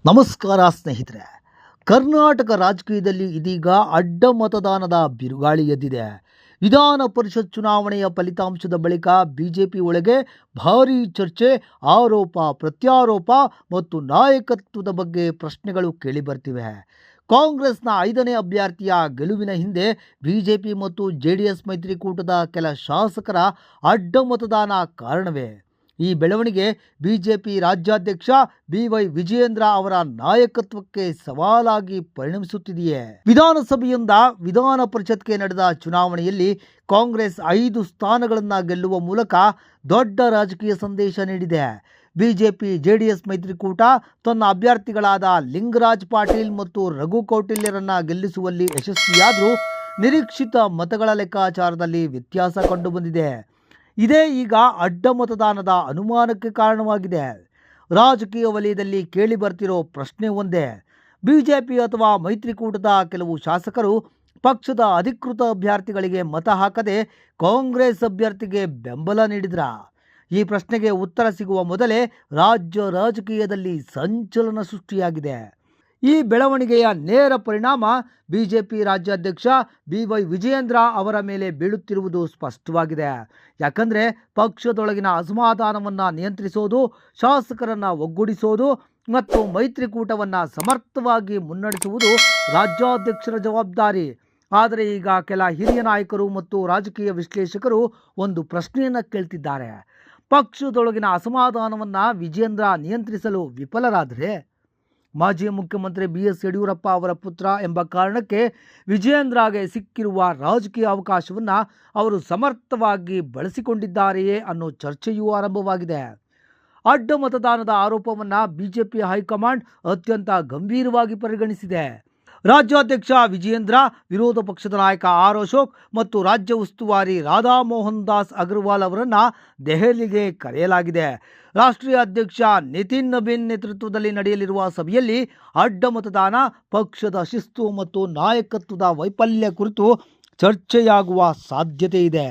ನಮಸ್ಕಾರ ಸ್ನೇಹಿತರೆ. ಕರ್ನಾಟಕ ರಾಜಕೀಯದಲ್ಲಿ ಇದೀಗ ಅಡ್ಡ ಮತದಾನದ ಬಿರುಗಾಳಿ ಎದ್ದಿದೆ. ವಿಧಾನ ಪರಿಷತ್ ಚುನಾವಣೆಯ ಫಲಿತಾಂಶದ ಬಳಿಕ ಬಿಜೆಪಿ ಒಳಗೆ ಭಾರೀ ಚರ್ಚೆ, ಆರೋಪ ಪ್ರತ್ಯಾರೋಪ ಮತ್ತು ನಾಯಕತ್ವದ ಬಗ್ಗೆ ಪ್ರಶ್ನೆಗಳು ಕೇಳಿಬರ್ತಿವೆ. ಕಾಂಗ್ರೆಸ್ನ 5ನೇ ಅಭ್ಯರ್ಥಿಯ ಗೆಲುವಿನ ಹಿಂದೆ ಬಿಜೆಪಿ ಮತ್ತು ಜೆಡಿಎಸ್ ಮೈತ್ರಿಕೂಟದ ಕೆಲ ಶಾಸಕರ ಅಡ್ಡ ಮತದಾನ ಕಾರಣವೇ? ಈ ಬೆಳವಣಿಗೆ ಬಿಜೆಪಿ ರಾಜ್ಯಾಧ್ಯಕ್ಷ ಬಿವೈ ವಿಜಯೇಂದ್ರ ಅವರ ನಾಯಕತ್ವಕ್ಕೆ ಸವಾಲಾಗಿ ಪರಿಣಮಿಸುತ್ತಿದೆಯೇ? ವಿಧಾನಸಭೆಯಿಂದ ವಿಧಾನ ಪರಿಷತ್ಗೆ ನಡೆದ ಚುನಾವಣೆಯಲ್ಲಿ ಕಾಂಗ್ರೆಸ್ 5 ಸ್ಥಾನಗಳನ್ನು ಗೆಲ್ಲುವ ಮೂಲಕ ದೊಡ್ಡ ರಾಜಕೀಯ ಸಂದೇಶ ನೀಡಿದೆ. ಬಿಜೆಪಿ ಜೆಡಿಎಸ್ ಮೈತ್ರಿಕೂಟ ತನ್ನ ಅಭ್ಯರ್ಥಿಗಳಾದ ಲಿಂಗರಾಜ್ ಪಾಟೀಲ್ ಮತ್ತು ರಘು ಕೌಟಿಲ್ಯರನ್ನ ಗೆಲ್ಲಿಸುವಲ್ಲಿ ಯಶಸ್ವಿಯಾದರೂ ನಿರೀಕ್ಷಿತ ಮತಗಳ ಲೆಕ್ಕಾಚಾರದಲ್ಲಿ ವ್ಯತ್ಯಾಸ ಕಂಡುಬಂದಿದೆ. ಇದೇ ಈಗ ಅಡ್ಡ ಮತದಾನದ ಅನುಮಾನಕ್ಕೆ ಕಾರಣವಾಗಿದೆ. ರಾಜಕೀಯ ವಲಯದಲ್ಲಿ ಕೇಳಿ ಬರ್ತಿರೋ ಪ್ರಶ್ನೆ ಒಂದೇ: ಬಿಜೆಪಿ ಅಥವಾ ಮೈತ್ರಿಕೂಟದ ಕೆಲವು ಶಾಸಕರು ಪಕ್ಷದ ಅಧಿಕೃತ ಅಭ್ಯರ್ಥಿಗಳಿಗೆ ಮತ ಹಾಕದೆ ಕಾಂಗ್ರೆಸ್ ಅಭ್ಯರ್ಥಿಗೆ ಬೆಂಬಲ ನೀಡಿದ್ರ? ಈ ಪ್ರಶ್ನೆಗೆ ಉತ್ತರ ಸಿಗುವ ಮೊದಲೇ ರಾಜ್ಯ ರಾಜಕೀಯದಲ್ಲಿ ಸಂಚಲನ ಸೃಷ್ಟಿಯಾಗಿದೆ. ಈ ಬೆಳವಣಿಗೆಯ ನೇರ ಪರಿಣಾಮ ಬಿಜೆಪಿ ರಾಜ್ಯಾಧ್ಯಕ್ಷ ಬಿವೈ ವಿಜಯೇಂದ್ರ ಅವರ ಮೇಲೆ ಬೀಳುತ್ತಿರುವುದು ಸ್ಪಷ್ಟವಾಗಿದೆ. ಯಾಕಂದರೆ ಪಕ್ಷದೊಳಗಿನ ಅಸಮಾಧಾನವನ್ನು ನಿಯಂತ್ರಿಸೋದು, ಶಾಸಕರನ್ನು ಒಗ್ಗೂಡಿಸೋದು ಮತ್ತು ಮೈತ್ರಿಕೂಟವನ್ನು ಸಮರ್ಥವಾಗಿ ಮುನ್ನಡೆಸುವುದು ರಾಜ್ಯಾಧ್ಯಕ್ಷರ ಜವಾಬ್ದಾರಿ. ಆದರೆ ಈಗ ಕೆಲ ಹಿರಿಯ ನಾಯಕರು ಮತ್ತು ರಾಜಕೀಯ ವಿಶ್ಲೇಷಕರು ಒಂದು ಪ್ರಶ್ನೆಯನ್ನು ಕೇಳ್ತಿದ್ದಾರೆ: ಪಕ್ಷದೊಳಗಿನ ಅಸಮಾಧಾನವನ್ನು ವಿಜಯೇಂದ್ರ ನಿಯಂತ್ರಿಸಲು ವಿಫಲರಾದರೆ ಮಾಜಿ ಮುಖ್ಯಮಂತ್ರಿ BS ಯಡಿಯೂರಪ್ಪ ಅವರ ಪುತ್ರ ಎಂಬ ಕಾರಣಕ್ಕೆ ವಿಜಯೇಂದ್ರಗೆ ಸಿಕ್ಕಿರುವ ರಾಜಕೀಯ ಅವಕಾಶವನ್ನು ಅವರು ಸಮರ್ಥವಾಗಿ ಬಳಸಿಕೊಂಡಿದ್ದಾರೆಯೇ ಅನ್ನೋ ಚರ್ಚೆಯೂ ಆರಂಭವಾಗಿದೆ. ಅಡ್ಡ ಮತದಾನದ ಆರೋಪವನ್ನು ಬಿಜೆಪಿ ಹೈಕಮಾಂಡ್ ಅತ್ಯಂತ ಗಂಭೀರವಾಗಿ ಪರಿಗಣಿಸಿದೆ. ರಾಜ್ಯಾಧ್ಯಕ್ಷ ವಿಜಯೇಂದ್ರ, ವಿರೋಧ ಪಕ್ಷದ ನಾಯಕ ಆರ್ ಅಶೋಕ್ ಮತ್ತು ರಾಜ್ಯ ಉಸ್ತುವಾರಿ ರಾಧಾ ಮೋಹನ್ ದಾಸ್ ಅಗರ್ವಾಲ್ ಅವರನ್ನು ದೆಹಲಿಗೆ ಕರೆಯಲಾಗಿದೆ. ರಾಷ್ಟ್ರೀಯ ಅಧ್ಯಕ್ಷ ನಿತಿನ್ ನಬೀನ್ ನೇತೃತ್ವದಲ್ಲಿ ನಡೆಯಲಿರುವ ಸಭೆಯಲ್ಲಿ ಅಡ್ಡ ಮತದಾನ, ಪಕ್ಷದ ಶಿಸ್ತು ಮತ್ತು ನಾಯಕತ್ವದ ವೈಫಲ್ಯ ಕುರಿತು ಚರ್ಚೆಯಾಗುವ ಸಾಧ್ಯತೆ ಇದೆ.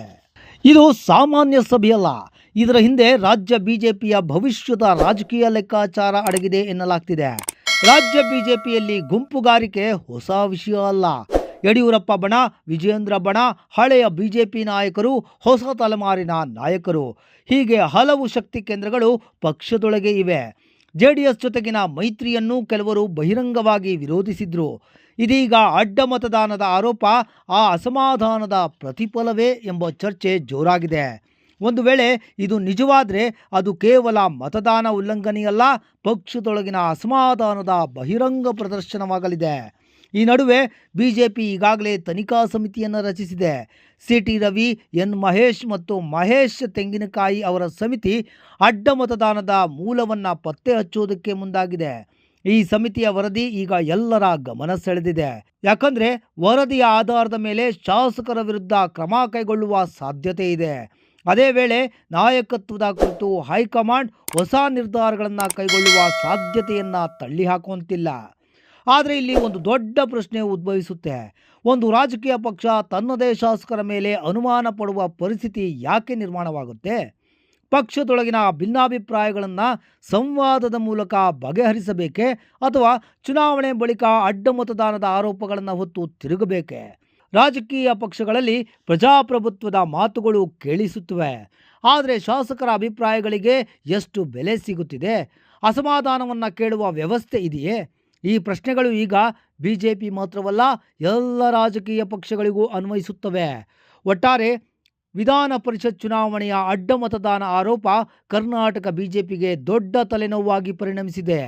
ಇದು ಸಾಮಾನ್ಯ ಸಭೆಯಲ್ಲ. ಇದರ ಹಿಂದೆ ರಾಜ್ಯ ಬಿಜೆಪಿಯ ಭವಿಷ್ಯದ ರಾಜಕೀಯ ಲೆಕ್ಕಾಚಾರ ಅಡಗಿದೆ ಎನ್ನಲಾಗ್ತಿದೆ. ರಾಜ್ಯ ಬಿಜೆಪಿಯಲ್ಲಿ ಗುಂಪುಗಾರಿಕೆ ಹೊಸ ವಿಷಯ ಅಲ್ಲ. ಯಡಿಯೂರಪ್ಪ ಬಣ, ವಿಜಯೇಂದ್ರ ಬಣ, ಹಳೆಯ ಬಿಜೆಪಿ ನಾಯಕರು, ಹೊಸ ತಲೆಮಾರಿನ ನಾಯಕರು, ಹೀಗೆ ಹಲವು ಶಕ್ತಿ ಕೇಂದ್ರಗಳು ಪಕ್ಷದೊಳಗೆ ಇವೆ. ಜೆಡಿಎಸ್ ಜೊತೆಗಿನ ಮೈತ್ರಿಯನ್ನು ಕೆಲವರು ಬಹಿರಂಗವಾಗಿ ವಿರೋಧಿಸಿದ್ರು. ಇದೀಗ ಅಡ್ಡ ಮತದಾನದ ಆರೋಪ ಆ ಅಸಮಾಧಾನದ ಪ್ರತಿಫಲವೇ ಎಂಬ ಚರ್ಚೆ ಜೋರಾಗಿದೆ. ಒಂದು ವೇಳೆ ಇದು ನಿಜವಾದರೆ ಅದು ಕೇವಲ ಮತದಾನ ಉಲ್ಲಂಘನೆಯಲ್ಲ, ಪಕ್ಷದೊಳಗಿನ ಅಸಮಾಧಾನದ ಬಹಿರಂಗ ಪ್ರದರ್ಶನವಾಗಲಿದೆ. ಈ ನಡುವೆ ಬಿಜೆಪಿ ಈಗಾಗಲೇ ತನಿಖಾ ಸಮಿತಿಯನ್ನು ರಚಿಸಿದೆ. CT ರವಿ, N ಮಹೇಶ್ ಮತ್ತು ಮಹೇಶ್ ತೆಂಗಿನಕಾಯಿ ಅವರ ಸಮಿತಿ ಅಡ್ಡ ಮತದಾನದ ಮೂಲವನ್ನು ಪತ್ತೆ ಹಚ್ಚುವುದಕ್ಕೆ ಮುಂದಾಗಿದೆ. ಈ ಸಮಿತಿಯ ವರದಿ ಈಗ ಎಲ್ಲರ ಗಮನ ಸೆಳೆದಿದೆ. ಯಾಕಂದರೆ ವರದಿಯ ಆಧಾರದ ಮೇಲೆ ಶಾಸಕರ ವಿರುದ್ಧ ಕ್ರಮ ಕೈಗೊಳ್ಳುವ ಸಾಧ್ಯತೆ ಇದೆ. ಅದೇ ವೇಳೆ ನಾಯಕತ್ವದ ಕುರಿತು ಹೈಕಮಾಂಡ್ ಹೊಸ ನಿರ್ಧಾರಗಳನ್ನು ಕೈಗೊಳ್ಳುವ ಸಾಧ್ಯತೆಯನ್ನು ತಳ್ಳಿ ಹಾಕುವಂತಿಲ್ಲ. ಆದರೆ ಇಲ್ಲಿ ಒಂದು ದೊಡ್ಡ ಪ್ರಶ್ನೆ ಉದ್ಭವಿಸುತ್ತೆ: ಒಂದು ರಾಜಕೀಯ ಪಕ್ಷ ತನ್ನದೇ ಶಾಸಕರ ಮೇಲೆ ಅನುಮಾನ ಪಡುವ ಪರಿಸ್ಥಿತಿ ಯಾಕೆ ನಿರ್ಮಾಣವಾಗುತ್ತೆ? ಪಕ್ಷದೊಳಗಿನ ಭಿನ್ನಾಭಿಪ್ರಾಯಗಳನ್ನು ಸಂವಾದದ ಮೂಲಕ ಬಗೆಹರಿಸಬೇಕೆ, ಅಥವಾ ಚುನಾವಣೆ ಬಳಿಕ ಅಡ್ಡ ಮತದಾನದ ಆರೋಪಗಳನ್ನು ಹೊತ್ತು ತಿರುಗಬೇಕೆ? ರಾಜಕೀಯ ಪಕ್ಷಗಳಲ್ಲಿ ಪ್ರಜಾಪ್ರಭುತ್ವದ ಮಾತುಗಳು ಕೇಳಿಸುತ್ತವೆ. ಆದರೆ ಶಾಸಕರ ಅಭಿಪ್ರಾಯಗಳಿಗೆ ಎಷ್ಟು ಬೆಲೆ ಸಿಗುತ್ತಿದೆ? ಅಸಮಾಧಾನವನ್ನು ಕೇಳುವ ವ್ಯವಸ್ಥೆ ಇದೆಯೇ? ಈ ಪ್ರಶ್ನೆಗಳು ಈಗ ಬಿಜೆಪಿ ಮಾತ್ರವಲ್ಲ, ಎಲ್ಲ ರಾಜಕೀಯ ಪಕ್ಷಗಳಿಗೂ ಅನ್ವಯಿಸುತ್ತವೆ. ಒಟ್ಟಾರೆ ವಿಧಾನ ಪರಿಷತ್ ಚುನಾವಣೆಯ ಅಡ್ಡ ಮತದಾನ ಆರೋಪ ಕರ್ನಾಟಕ ಬಿಜೆಪಿಗೆ ದೊಡ್ಡ ತಲೆನೋವಾಗಿ ಪರಿಣಮಿಸಿದೆ.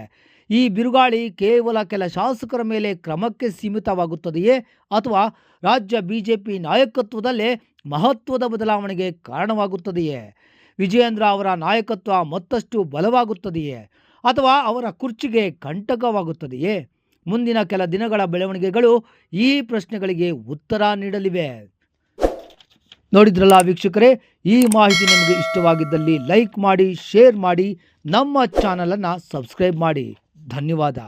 ಈ ಬಿರುಗಾಳಿ ಕೇವಲ ಕೆಲ ಶಾಸಕರ ಮೇಲೆ ಕ್ರಮಕ್ಕೆ ಸೀಮಿತವಾಗುತ್ತದೆಯೇ, ಅಥವಾ ರಾಜ್ಯ ಬಿಜೆಪಿ ನಾಯಕತ್ವದಲ್ಲೇ ಮಹತ್ವದ ಬದಲಾವಣೆಗೆ ಕಾರಣವಾಗುತ್ತದೆಯೇ? ವಿಜಯೇಂದ್ರ ಅವರ ನಾಯಕತ್ವ ಮತ್ತಷ್ಟು ಬಲವಾಗುತ್ತದೆಯೇ, ಅಥವಾ ಅವರ ಕುರ್ಚಿಗೆ ಕಂಟಕವಾಗುತ್ತದೆಯೇ? ಮುಂದಿನ ಕೆಲ ದಿನಗಳ ಬೆಳವಣಿಗೆಗಳು ಈ ಪ್ರಶ್ನೆಗಳಿಗೆ ಉತ್ತರ ನೀಡಲಿವೆ. ನೋಡಿದ್ರಲ್ಲ ವೀಕ್ಷಕರೇ, ಈ ಮಾಹಿತಿ ನಿಮಗೆ ಇಷ್ಟವಾಗಿದ್ದಲ್ಲಿ ಲೈಕ್ ಮಾಡಿ, ಶೇರ್ ಮಾಡಿ, ನಮ್ಮ ಚಾನಲನ್ನು ಸಬ್ಸ್ಕ್ರೈಬ್ ಮಾಡಿ. ಧನ್ಯವಾದ.